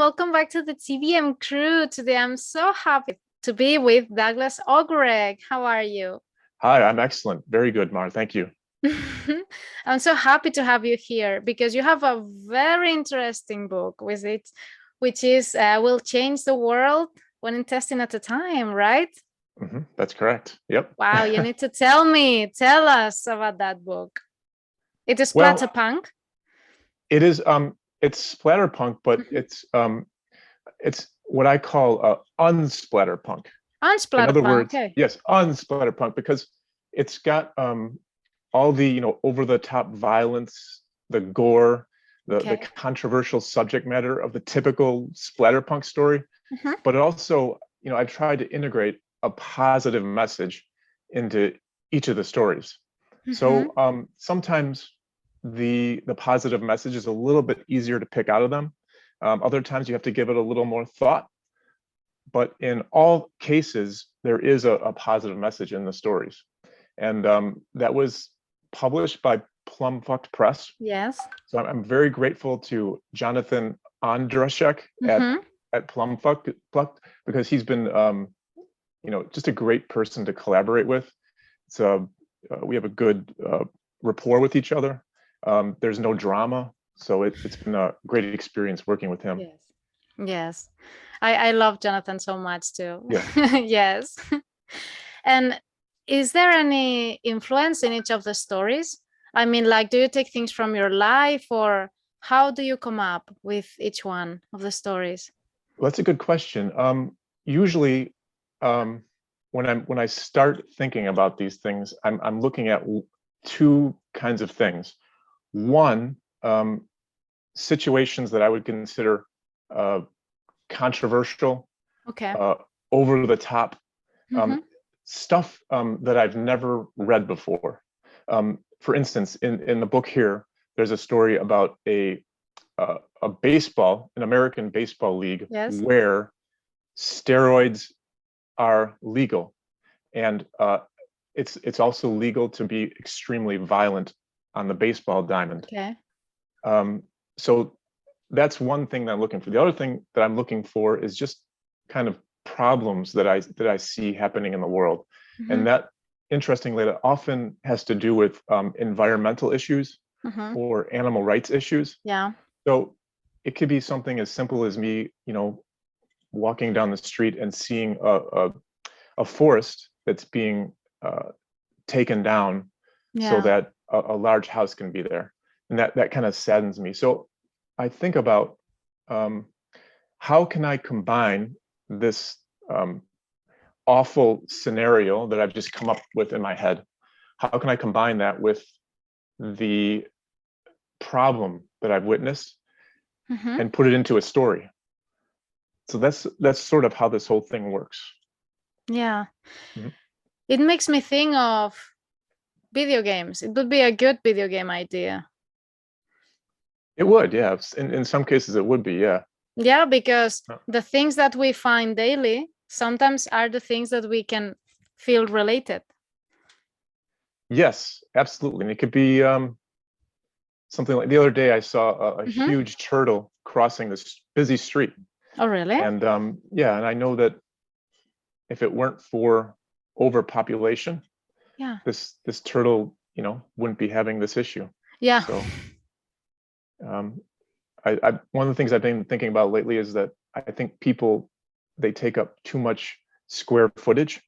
welcome back to the TBM crew. Today I'm so happy to be with Douglas Ogurek. How are you? Hi, I'm excellent. Very good, Mar. Thank you. I'm so happy to have you here because you have a very interesting book with it, which is Will Change the World One Intestine at a Time, right? That's correct. Yep. Wow, you need to tell us about that book. It is Well, splatterpunk. it is it's splatterpunk, but it's what I call unsplatterpunk. In other Unsplatterpunk, words, okay. yes, unsplatterpunk, because it's got all the over the top violence, the gore, the controversial subject matter of the typical splatterpunk story. But it also, I've tried to integrate a positive message into each of the stories. So sometimes the positive message is a little bit easier to pick out of them. Other times you have to give it a little more thought. But in all cases, there is a positive message in the stories. And that was published by Plumfukt Press. Yes. So I'm very grateful to Jonathan Ondrashek at Plumfukt, because he's been just a great person to collaborate with. So we have a good rapport with each other. There's no drama, so it's been a great experience working with him. Yes. I love Jonathan so much too. Yeah. Yes. And is there any influence in each of the stories? I mean, like, do you take things from your life, or how do you come up with each one of the stories? Well, that's a good question. Usually, when I start thinking about these things, I'm looking at two kinds of things. One, situations that I would consider controversial, over the top, stuff that I've never read before. For instance, in the book here, there's a story about an American baseball league where steroids are legal, and it's also legal to be extremely violent on the baseball diamond. So that's one thing that I'm looking for. The other thing that I'm looking for is just kind of problems that I see happening in the world, and that, interestingly, that often has to do with environmental issues or animal rights issues. So it could be something as simple as me, walking down the street and seeing a forest that's being taken down so that a large house can be there, and that kind of saddens me. So I think about how can I combine this awful scenario that I've just come up with in my head? How can I combine that with the problem that I've witnessed and put it into a story? So that's sort of how this whole thing works. Yeah. It makes me think of video games. It would be a good video game idea. It would, yeah. In some cases it would be, yeah. Yeah, because the things that we find daily sometimes are the things that we can feel related. Yes, absolutely. And it could be something like, the other day I saw a huge turtle crossing this busy street. Oh, really? And yeah, and I know that if it weren't for overpopulation, this turtle, wouldn't be having this issue. Yeah. So one of the things I've been thinking about lately is that I think people, they take up too much square footage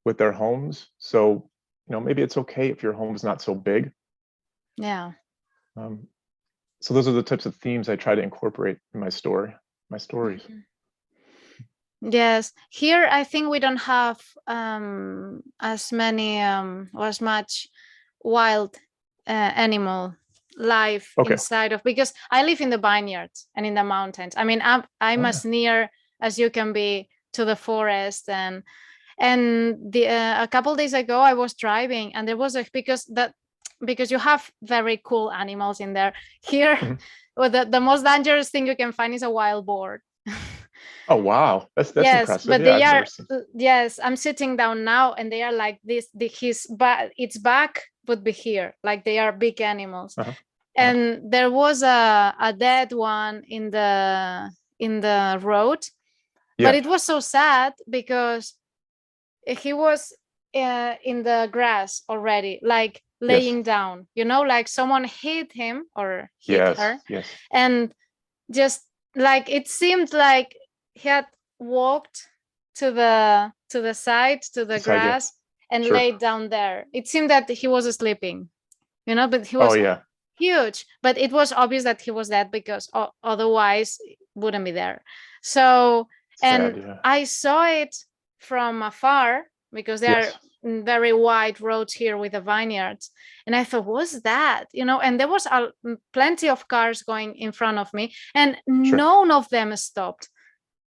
with their homes. So, maybe it's okay if your home's not so big. Yeah. So those are the types of themes I try to incorporate in my stories. Yes. Here, I think we don't have as many or as much wild animal life inside of, because I live in the vineyards and in the mountains. I mean, I'm as near as you can be to the forest, and a couple days ago I was driving, and there was because you have very cool animals in there. Here, well, the most dangerous thing you can find is a wild boar. Oh wow, that's impressive. But they are. Yes, I'm sitting down now, and they are like this. Its back would be here, like they are big animals. And there was a dead one in in the road. Yeah. But it was so sad because he was in the grass already, like laying down, you know, like someone hit him or hit her. Yes. And just like it seemed like he had walked to the side, to the grass, and laid down there. It seemed that he was sleeping, you know, but he was huge. But it was obvious that he was dead because otherwise it wouldn't be there. So Sad, I saw it from afar because there are very wide roads here with the vineyards, and I thought, what's that, you know? And there was plenty of cars going in front of me, and none of them stopped.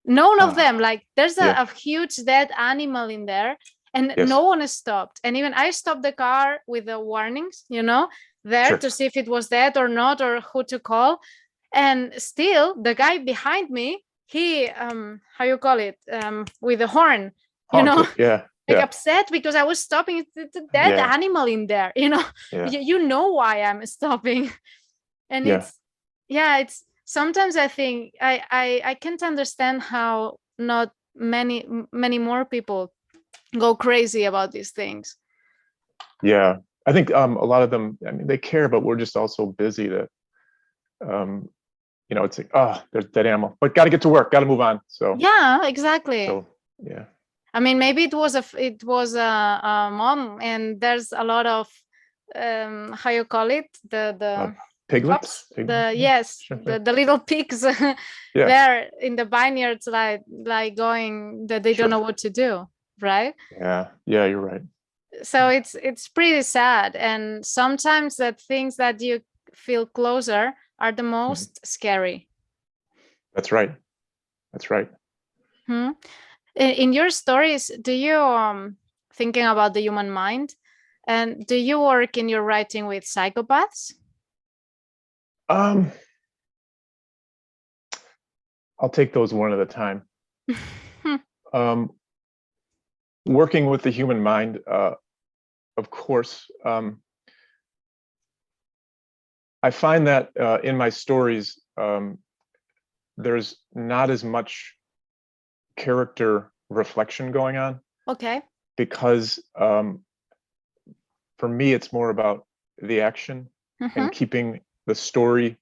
None of them. Like there's a huge dead animal in there, and no one stopped. And even I stopped the car with the warnings, you know, there to see if it was dead or not, or who to call. And still the guy behind me, he how you call it, with the horn, you know, like upset because I was stopping. It's a dead animal in there, you know. You know why I'm stopping. And it's sometimes I think I can't understand how not many more people go crazy about these things. I think a lot of them, I mean, they care, but we're just all so busy that you know, it's like, oh, there's dead animal, but got to get to work, got to move on. So yeah, exactly. So I mean, maybe it was a mom, and there's a lot of how you call it, the piglets, the little pigs there in the vineyards, like going that they don't know what to do, right? Yeah, you're right. So it's pretty sad, and sometimes the things that you feel closer are the most scary. That's right. In your stories, do you thinking about the human mind, and do you work in your writing with psychopaths? I'll take those one at a time. Working with the human mind, of course. I find that in my stories, there's not as much character reflection going on. Okay. Because for me, it's more about the action and keeping the story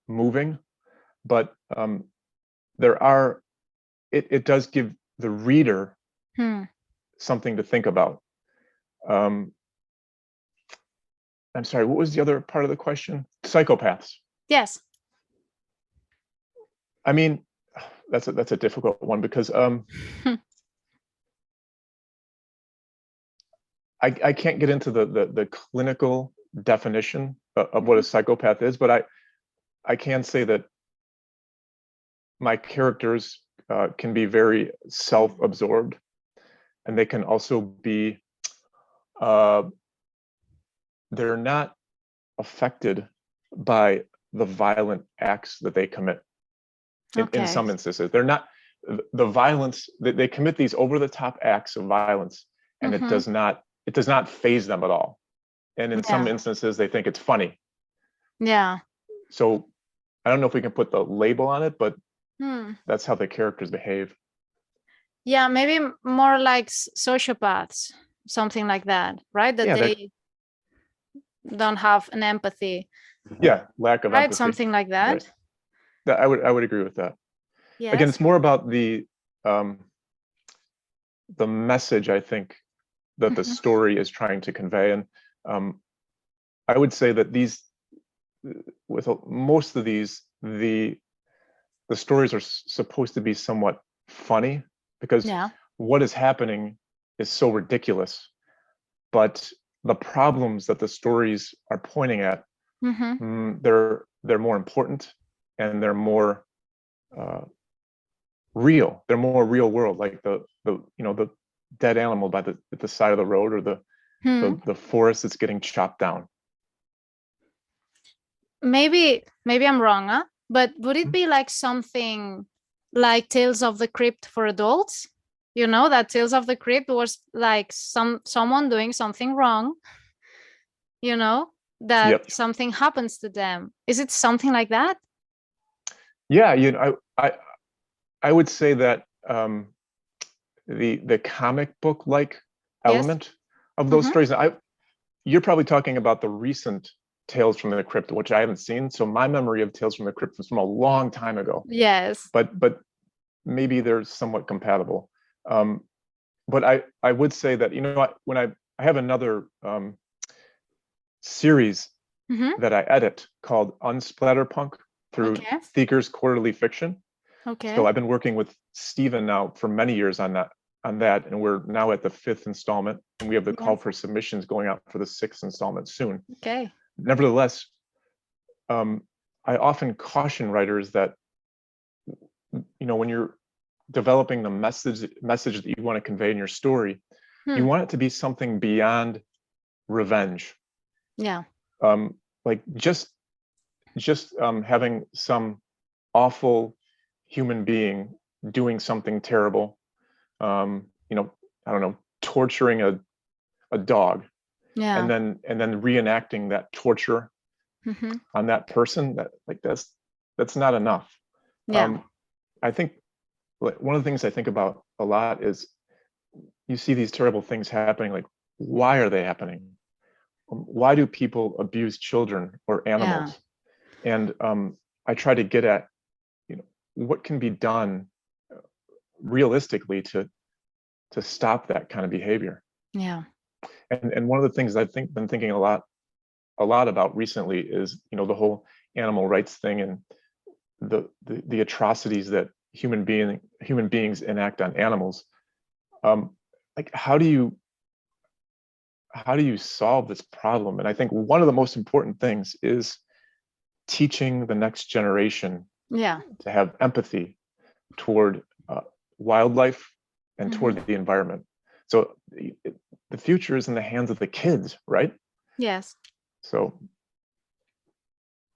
moving. But it does give the reader something to think about. I'm sorry, what was the other part of the question? Psychopaths. Yes. I mean, that's a difficult one because I can't get into the clinical definition of what a psychopath is, but I can say that my characters can be very self-absorbed, and they can also be they're not affected by the violent acts that they commit. In some instances, they're not the violence that they commit, these over-the-top acts of violence, and it does not faze them at all. And in some instances, they think it's funny. Yeah. So I don't know if we can put the label on it, but that's how the characters behave. Yeah, maybe more like sociopaths, something like that, right? That they don't have an empathy. Yeah, lack of empathy. Something like that. Right. I would agree with that. Yes. Again, it's more about the message, I think, that the story is trying to convey. And I would say that with most of these, the stories are supposed to be somewhat funny because what is happening is so ridiculous, but the problems that the stories are pointing at, they're more important, and they're more real. They're more real world, like the dead animal at the side of the road, or the forest that's getting chopped down. Maybe I'm wrong, but would it be like something like Tales of the Crypt for adults? You know, that Tales of the Crypt was like someone doing something wrong, you know, that something happens to them. Is it something like that? Yeah, you know, I would say that the comic book like element of those stories. You're probably talking about the recent Tales from the Crypt, which I haven't seen. So my memory of Tales from the Crypt was from a long time ago. Yes. But maybe they're somewhat compatible. But I would say that, you know, when I have another series that I edit called Unsplatterpunk through Thieker's Quarterly Fiction. So I've been working with Stephen now for many years on that, and we're now at the 5th installment, and we have the call for submissions going out for the 6th installment soon. Nevertheless, I often caution writers that, you know, when you're developing the message that you want to convey in your story, you want it to be something beyond revenge. Like just having some awful human being doing something terrible, you know, I don't know, torturing a dog, and then reenacting that torture on that person, that's not enough. I think one of the things I think about a lot is you see these terrible things happening, like, why are they happening? Why do people abuse children or animals? And I try to get at, you know, what can be done realistically to stop that kind of behavior. And one of the things I've been thinking a lot about recently is, you know, the whole animal rights thing and the atrocities that human beings enact on animals. Like, how do you solve this problem? And I think one of the most important things is teaching the next generation to have empathy toward wildlife and toward the environment. So the future is in the hands of the kids, right? Yes. So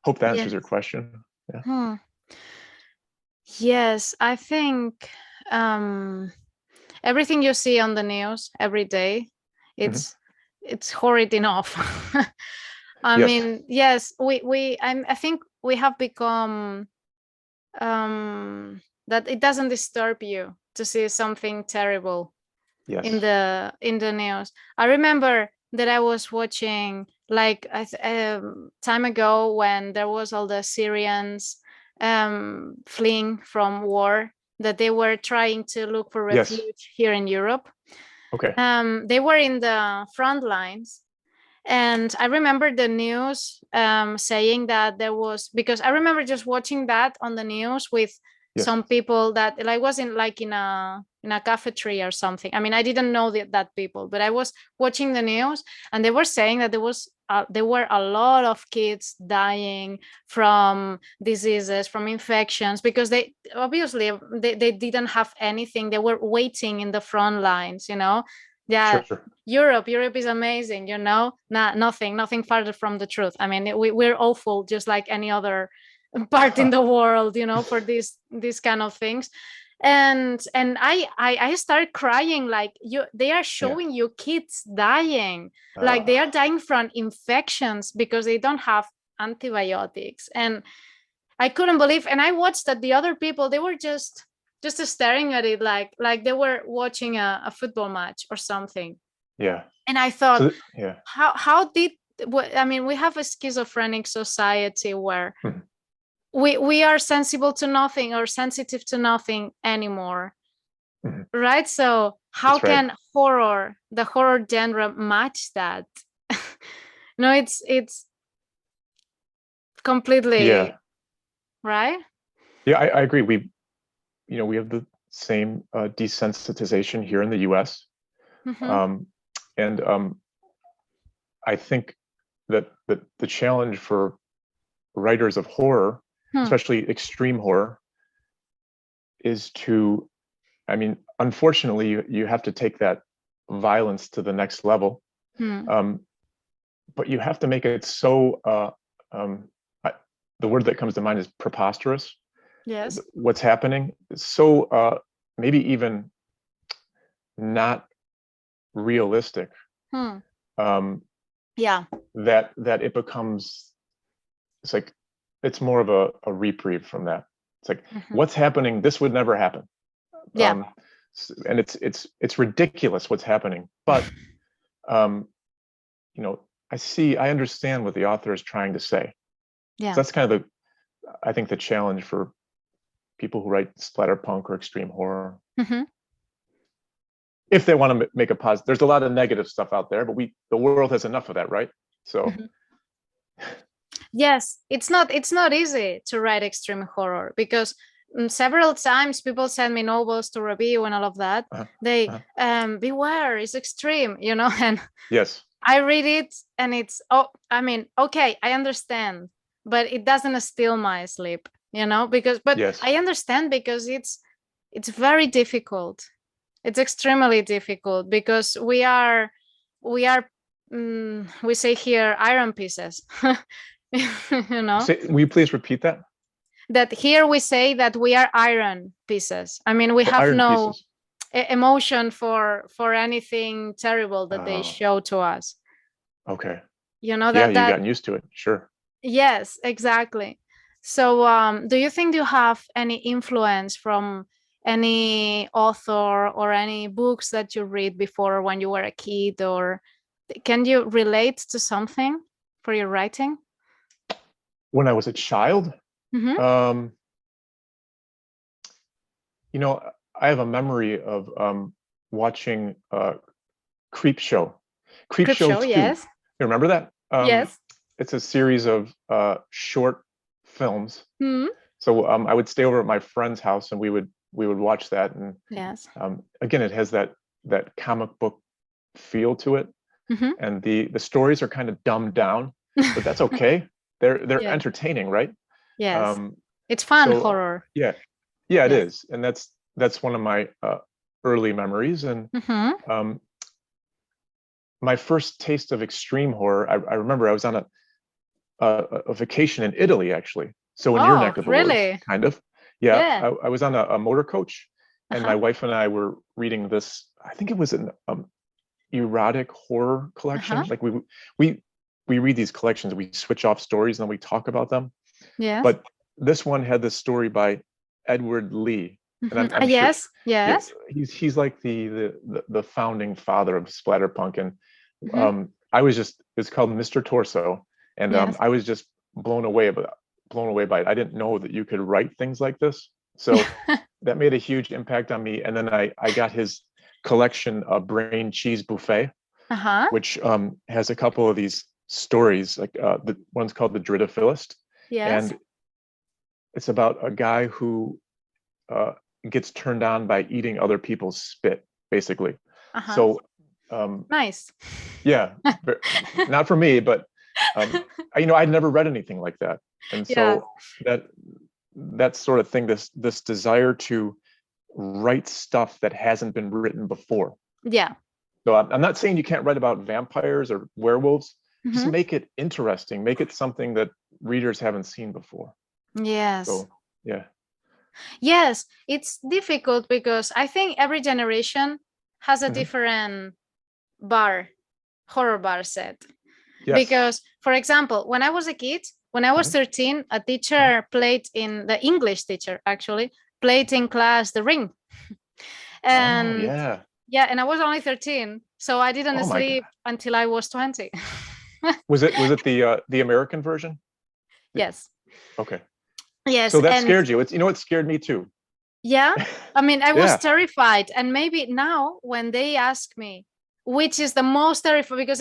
hope that answers your question. Yes, I think everything you see on the news every day, it's horrid enough. I mean, yes, I think we have become that it doesn't disturb you to see something terrible in the news. I remember that I was watching, like, time ago, when there was all the Syrians fleeing from war, that they were trying to look for refuge here in Europe. They were in the front lines. And I remember the news saying that there was, because I remember just watching that on the news with some people that, like, wasn't like in a cafeteria or something. I mean, I didn't know that people, but I was watching the news, and they were saying that there were a lot of kids dying from diseases, from infections, because they obviously they didn't have anything. They were waiting in the front lines, you know. Europe is amazing, you know. Nothing farther from the truth. I mean, we're awful, just like any other part in the world, you know, for these kind of things. And I started crying, like, they are showing you kids dying, like they are dying from infections because they don't have antibiotics. And I couldn't believe, and I watched that the other people, they were just staring at it like they were watching a football match or something. And I thought, how did, I mean, we have a schizophrenic society where we are sensible to nothing or sensitive to nothing anymore, right? So how can the horror genre match that? No, it's completely right. I agree. We have the same desensitization here in the US. And I think that the challenge for writers of horror, especially extreme horror, is to, I mean, unfortunately, you have to take that violence to the next level. But you have to make it so, the word that comes to mind is preposterous. What's happening is so maybe even not realistic. That it becomes, it's like, it's more of a reprieve from that. It's like, what's happening? This would never happen. Yeah. And it's ridiculous what's happening. But, you know, I understand what the author is trying to say. Yeah. So that's kind of I think the challenge for people who write splatterpunk or extreme horror. If they want to make a positive, there's a lot of negative stuff out there, but the world has enough of that, right? So. Yes, it's not easy to write extreme horror, because several times people send me novels to review and all of that. They beware, it's extreme, you know, and yes, I read it and it's, I mean, okay, I understand, but it doesn't steal my sleep, you know, but yes. I understand, because it's very difficult. It's extremely difficult, because we say here iron pieces. You know, will you please repeat that? That here we say that we are iron pieces. I mean, we have no emotion for anything terrible that they show to us. Okay. You know, you've gotten used to it. Sure. Yes, exactly. So do you think you have any influence from any author or any books that you read before when you were a kid, or can you relate to something for your writing? When I was a child, you know, I have a memory of watching Creep Show 2. Yes. You remember that? Yes. It's a series of short films. Mm-hmm. So I would stay over at my friend's house, and we would watch that. And yes, again, it has that comic book feel to it, and the stories are kind of dumbed down, but that's okay. They're entertaining, right? Yes, it's fun horror. Yeah, it is, and that's one of my early memories. And my first taste of extreme horror, I remember I was on a vacation in Italy, actually. So in your neck of the woods, kind of. Yeah. I was on a motor coach, and my wife and I were reading this. I think it was an erotic horror collection. Like we read these collections, we switch off stories, and then we talk about them. Yeah. But this one had this story by Edward Lee. And I'm yes. He's like the founding father of splatterpunk, and I was just, it's called Mr. Torso, and I was just blown away by it. I didn't know that you could write things like this, so that made a huge impact on me. And then I got his collection of Brain Cheese Buffet, which has a couple of these stories, like the one's called The Dridophilist, and it's about a guy who gets turned on by eating other people's spit, basically. So nice. Yeah, not for me, but I'd never read anything like that, and so that sort of thing, this desire to write stuff that hasn't been written before. Yeah. So I'm not saying you can't write about vampires or werewolves. Just make it interesting. Make it something that readers haven't seen before. Yes. So, yeah. Yes, it's difficult, because I think every generation has a different horror bar set. Yes. Because, for example, when I was a kid, when I was 13, a teacher played in, the English teacher actually, played in class The Ring. And and I was only 13, so I didn't sleep until I was 20. Was it the American version? Yes. Okay. Yes. So that scared you. It scared me too. Yeah. I mean, I was terrified. And maybe now when they ask me which is the most terrifying, because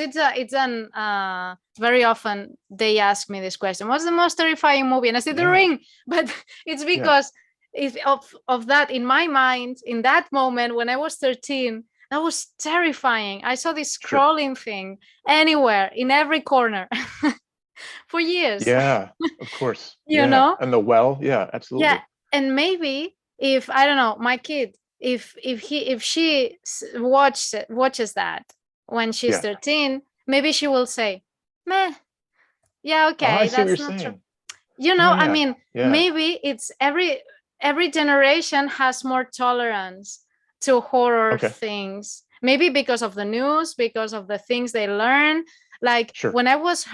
very often they ask me this question, what's the most terrifying movie? And I say The Ring, but it's because of that. In my mind, in that moment when I was 13, that was terrifying. I saw this crawling thing anywhere, in every corner. For years. Yeah, of course. You know? And the well, absolutely. Yeah, and maybe if, I don't know, my kid, if she watches that when she's 13, maybe she will say, meh, okay, that's not true. You know, I mean, maybe it's every generation has more tolerance to horror things. Maybe because of the news, because of the things they learn. Like when I was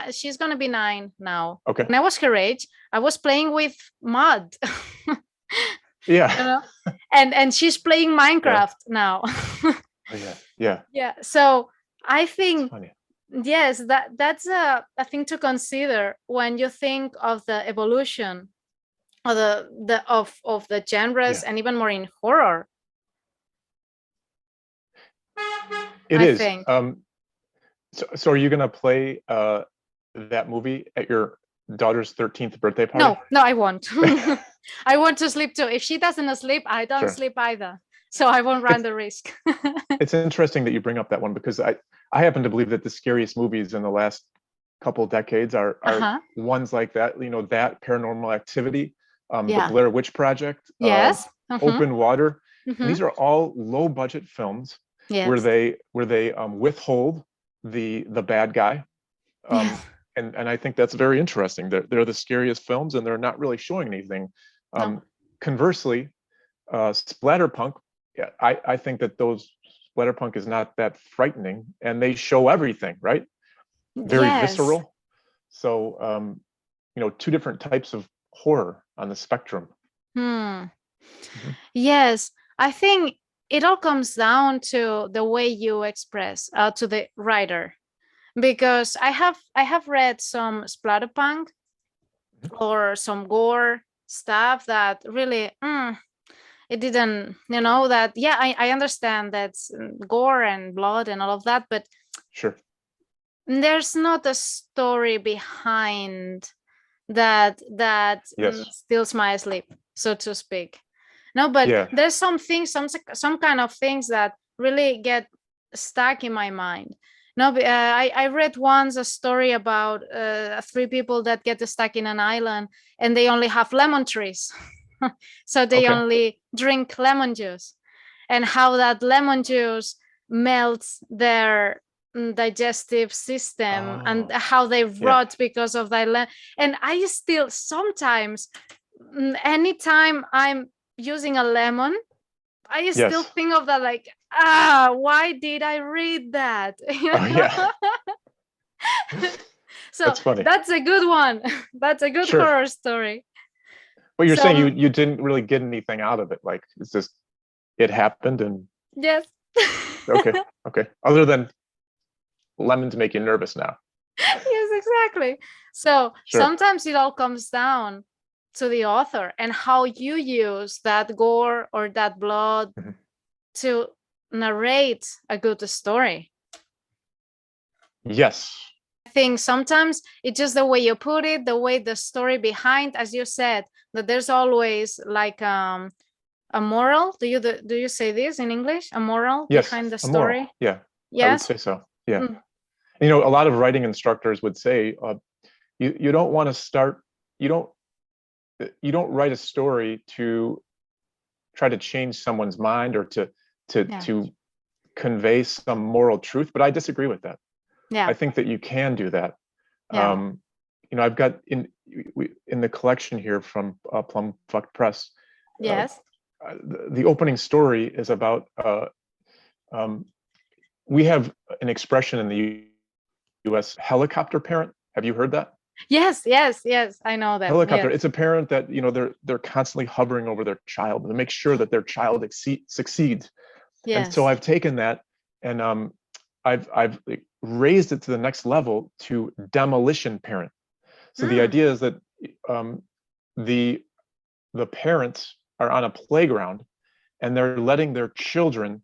she's gonna be 9 now. When I was her age, I was playing with mud. Yeah. You know? And she's playing Minecraft now. Oh, yeah. Yeah. Yeah. So I It's think funny. yes, that's a thing to consider when you think of the evolution of the genres, Yeah. and even more in horror. It I is. think. So are you gonna play that movie at your daughter's 13th birthday party? No, I won't. I want to sleep too. If she doesn't sleep, I don't Sure. sleep either. So I won't run the risk. It's interesting that you bring up that one, because I happen to believe that the scariest movies in the last couple decades are ones like that. You know, that Paranormal Activity, the Blair Witch Project, Yes. Open Water, and these Mhm. are all low budget films where Yes. they withhold the bad guy. Yes. And I think that's very interesting. They're the scariest films, and they're not really showing anything. No. Conversely, Splatterpunk, yeah, I think that those Splatterpunk is not that frightening, and they show everything, right? Very Yes. visceral. So, you know, two different types of horror on the spectrum. Hmm. Mhm. Yes. I think it all comes down to the way you express to the writer, because I have read some splatterpunk or some gore stuff that really it didn't, that I understand that's gore and blood and all of that, but Sure. there's not a story behind that Yes. steals my sleep, so to speak. No, but Yeah. there's some things, some kind of things that really get stuck in my mind. No, I read once a story about 3 people that get stuck in an island, and they only have lemon trees. So they Okay. only drink lemon juice, and how that lemon juice melts their digestive system, and Oh, how they yeah. rot because of that. And I still sometimes, anytime I'm using a lemon, I still Yes. think of that, like, why did I read that? Oh, yeah. So That's funny. that's a good one. That's a good Sure. horror story. But you're So saying you didn't really get anything out of it. Like, it's just, it happened, and yes. okay. Okay. Other than lemons make you nervous now. Yes, exactly. So Sure. sometimes it all comes down to the author and how you use that gore or that blood Mhm. to narrate a good story. Yes. I think sometimes it's just the way you put it, the way the story behind, as you said, that there's always like a moral. Do you say this in English? A moral Yes. behind the A moral. story? Yeah. I would Yes. say so. Yeah. You know, a lot of writing instructors would say, you don't want to start, you don't write a story to try to change someone's mind, or to convey some moral truth. But I disagree with that. I think that you can do that. You know, I've got in the collection here from Plumfukt Press. Yes. The opening story is about we have an expression in the U.S. helicopter parent. Have you heard that? Yes. I know that. Helicopter. Yes. It's a parent that, you know, they're constantly hovering over their child to make sure that their child succeeds. And so Yes. I've taken that, and I've raised it to the next level to demolition parent. So the idea is that the parents are on a playground, and they're letting their children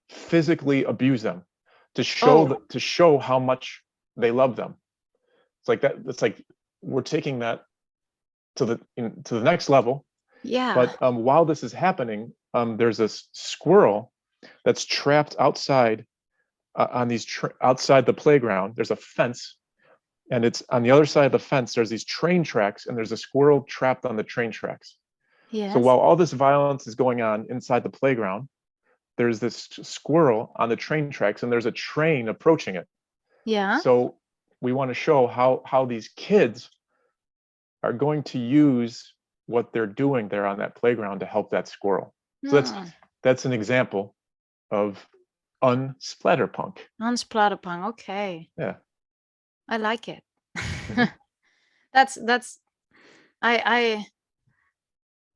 physically abuse them to show how much they love them. It's like that. It's like we're taking that to the next level. Yeah. But while this is happening, there's this squirrel that's trapped outside on these outside the playground. There's a fence, and it's on the other side of the fence. There's these train tracks, and there's a squirrel trapped on the train tracks. Yes. So while all this violence is going on inside the playground, there's this squirrel on the train tracks, and there's a train approaching it. Yeah. So we want to show how these kids are going to use what they're doing there on that playground to help that squirrel. So that's an example of Unsplatterpunk. Unsplatterpunk. Okay. Yeah. I like it. That's I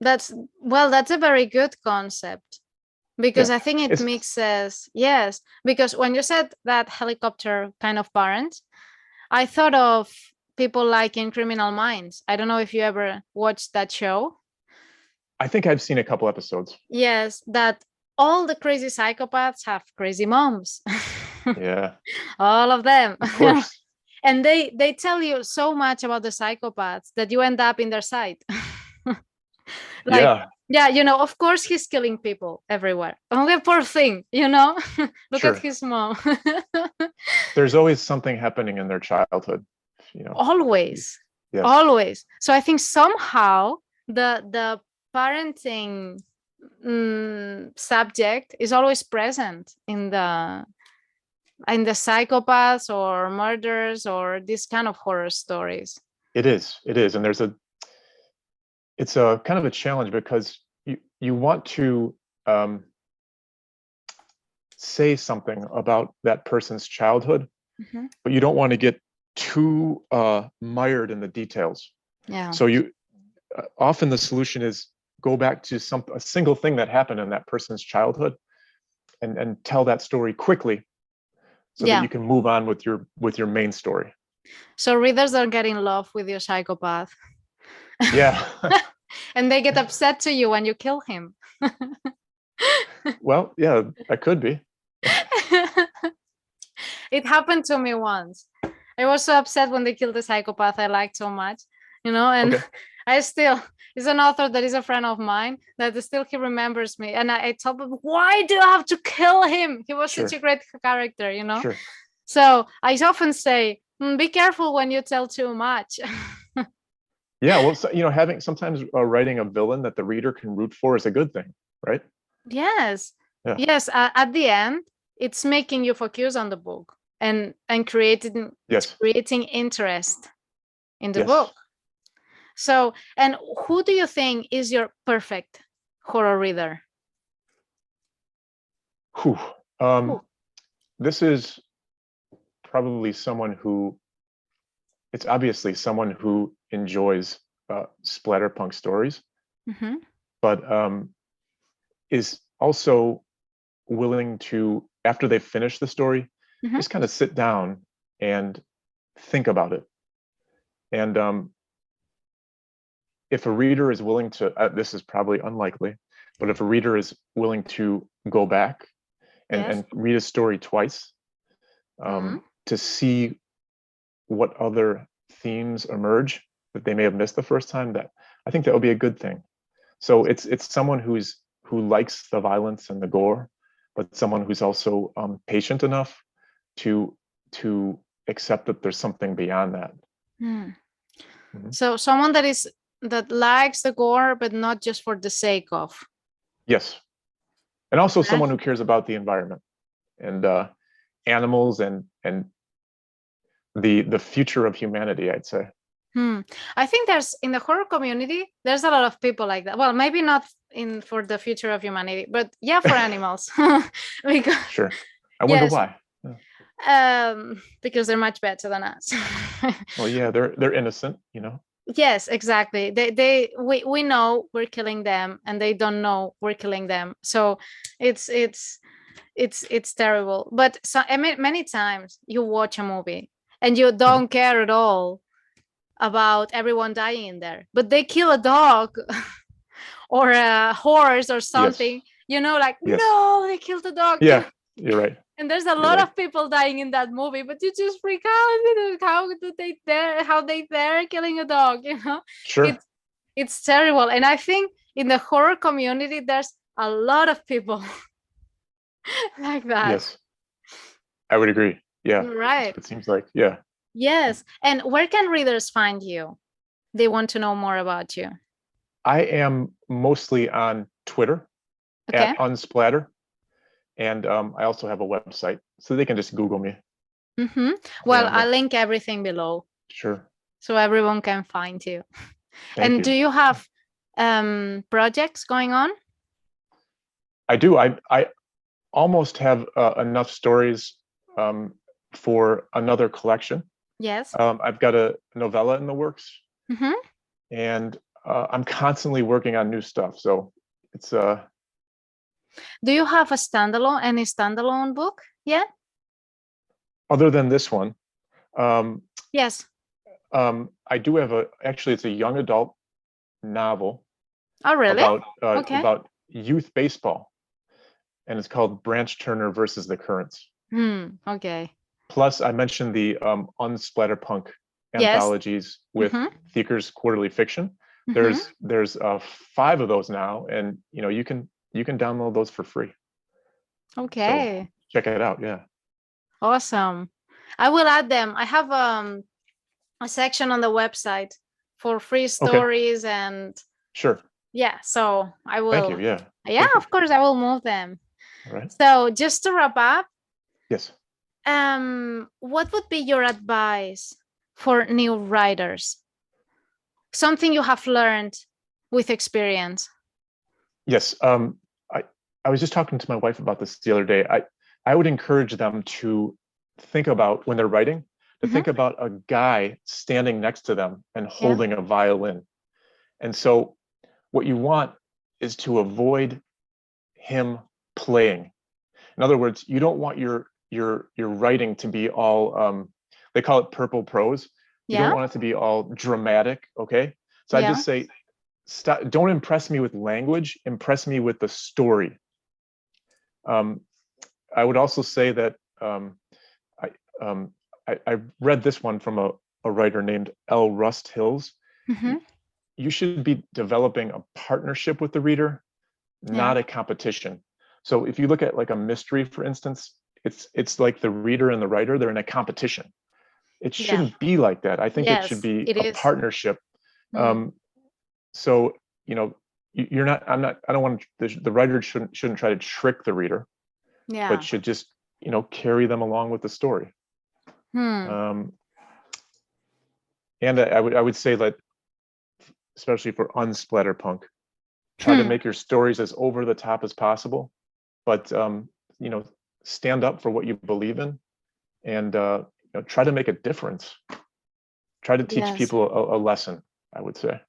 That's a very good concept, because I think it mixes, yes, because when you said that helicopter kind of parents, I thought of people like in Criminal Minds. I don't know if you ever watched that show. I think I've seen a couple episodes. Yes, that all the crazy psychopaths have crazy moms. Yeah. All of them. Of course. And they tell you so much about the psychopaths that you end up in their site. Yeah, of course he's killing people everywhere. Only poor thing, Look at his mom. There's always something happening in their childhood, Always. Yes. Always. So I think somehow the parenting subject is always present in the psychopaths or murders or this kind of horror stories. It is, and it's a kind of a challenge, because you want to say something about that person's childhood, but you don't want to get too mired in the details. Yeah. So you often the solution is go back to a single thing that happened in that person's childhood, and tell that story quickly, so that you can move on with your main story. So readers don't get in love with your psychopath. Yeah. And they get upset to you when you kill him. Well, yeah, that could be. It happened to me once. I was so upset when they killed the psychopath I liked so much, and I still, he's an author that is a friend of mine, that still he remembers me. And I told him, why do you have to kill him? He was such a great character, Sure. So I often say, be careful when you tell too much. Yeah, well, so, sometimes writing a villain that the reader can root for is a good thing, right? Yes. Yeah. Yes. At the end, it's making you focus on the book and creating interest in the book. So, and who do you think is your perfect horror reader? This is probably someone who, it's obviously someone who enjoys splatterpunk stories, but is also willing to, after they finish the story, just kind of sit down and think about it. And if a reader is willing to, this is probably unlikely, but if a reader is willing to go back and read a story twice, to see what other themes emerge that they may have missed the first time, that I think that would be a good thing. So it's someone who likes the violence and the gore, but someone who's also patient enough to accept that there's something beyond that. So someone that likes the gore, but not just for the sake of. Yes. And also someone who cares about the environment and animals and the future of humanity, I'd say. I think there's, in the horror community, there's a lot of people like that. Well, maybe not for the future of humanity, but for animals. Sure. I wonder why. Because they're much better than us. Well, yeah, they're innocent, Yes, exactly. We know we're killing them, and they don't know we're killing them. So it's terrible. But many times you watch a movie and you don't care at all about everyone dying in there, but they kill a dog or a horse or something. No, they killed a dog. Yeah, you're right. And there's a lot of people dying in that movie, but you just freak out. How they dare killing a dog? Sure. It's terrible. And I think in the horror community, there's a lot of people like that. Yes, I would agree. Yeah, right. It seems like, yeah. Yes. And where can readers find you? They want to know more about you. I am mostly on Twitter at Unsplatter. And I also have a website, so they can just Google me. Well, I'll link everything below. Sure. So everyone can find you. And do you have projects going on? I do. I almost have enough stories for another collection. Yes. I've got a novella in the works. And I'm constantly working on new stuff, so it's Do you have any standalone book yet? Other than this one. Yes. I do have actually it's a young adult novel. Oh, really? About youth baseball, and it's called Branch Turner versus the Currents. Okay. Plus, I mentioned the Unsplatterpunk Yes. anthologies with Thieker's Quarterly Fiction. There's 5 of those now, and you can download those for free. Okay. So check it out. Yeah. Awesome. I will add them. I have a section on the website for free stories and sure. Yeah, so I will. Thank you. Yeah. Yeah, of course I will move them. All right. So just to wrap up. Yes. What would be your advice for new writers? Something you have learned with experience. Yes. I was just talking to my wife about this the other day. I would encourage them to think about, when they're writing, to think about a guy standing next to them and holding a violin. And so what you want is to avoid him playing. In other words, you don't want your writing to be all they call it purple prose. You don't want it to be all dramatic. Okay. So I just say, stop, don't impress me with language, impress me with the story. I would also say that I read this one from a writer named L. Rust Hills. You should be developing a partnership with the reader, not a competition. So if you look at like a mystery, for instance, it's like the reader and the writer, they're in a competition. It shouldn't be like that. I think it should be a partnership. So, you're not, I don't want the writer shouldn't try to trick the reader, but should just, carry them along with the story. And I would say that, especially for Unsplatterpunk, try to make your stories as over the top as possible, but stand up for what you believe in, and try to make a difference. Try to teach people a lesson, I would say.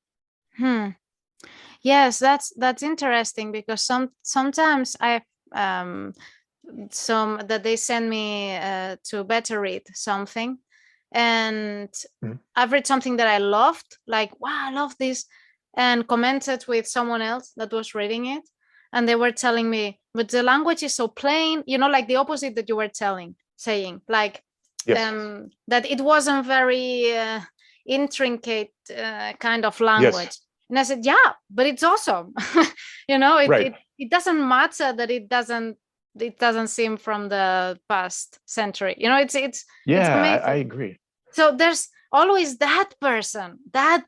Yes, that's interesting, because sometimes I some that they send me to beta read something, and I've read something that I loved, like, wow, I love this, and commented with someone else that was reading it, and they were telling me, but the language is so plain, like the opposite that you were saying, like that it wasn't very intricate kind of language. And I said, yeah, but it's awesome. It doesn't matter that it doesn't seem from the past century. It's amazing. I agree. So there's always that person that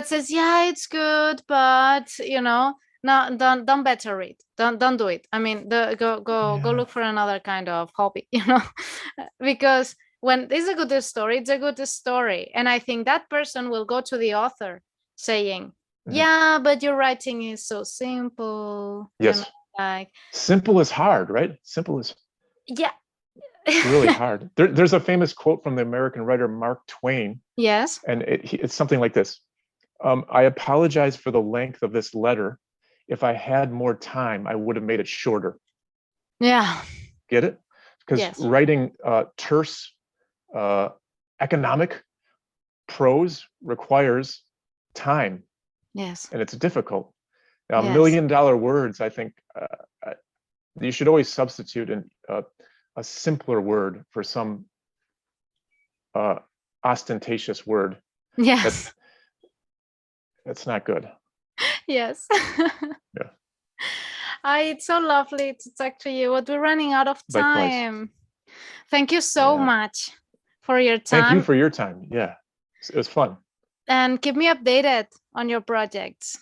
says, yeah, it's good, but no, don't better read. Don't do it. I mean, go look for another kind of hobby, because when it's a good story, it's a good story. And I think that person will go to the author saying, yeah, but your writing is so simple. Yes. Like, simple is hard, right? Simple is really hard. There's a famous quote from the American writer Mark Twain. Yes. And it's something like this. I apologize for the length of this letter. If I had more time, I would have made it shorter. Yeah. Get it? Because writing terse, economic prose requires time. Yes. And it's difficult. Now, $1 million words, I think you should always substitute a simpler word for some ostentatious word. Yes. That's not good. Yes. Yeah. It's so lovely to talk to you, but we're running out of time. Likewise. Thank you so much for your time. Thank you for your time. Yeah, it was fun. And keep me updated on your projects.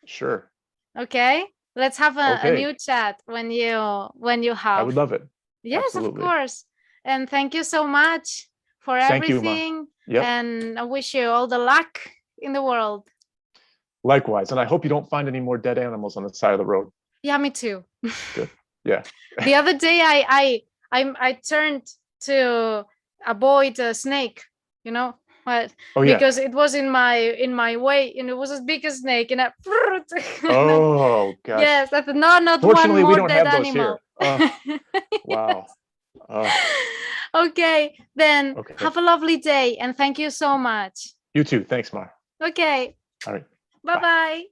Sure. Okay. Let's have a new chat when you have. I would love it. Yes, absolutely. Of course. And thank you so much for everything. Yep. And I wish you all the luck in the world. Likewise. And I hope you don't find any more dead animals on the side of the road. Yeah, me too. Good. Yeah. The other day I turned to avoid a snake, But Oh, yeah. because it was in my way, and it was as big as snake, and I. Oh gosh. Yes, I thought, no, not Fortunately, one we more don't dead have those animal. here. Wow. Okay, then Okay. have a lovely day, and thank you so much. You too. Thanks, Ma. Okay. All right. Bye-bye.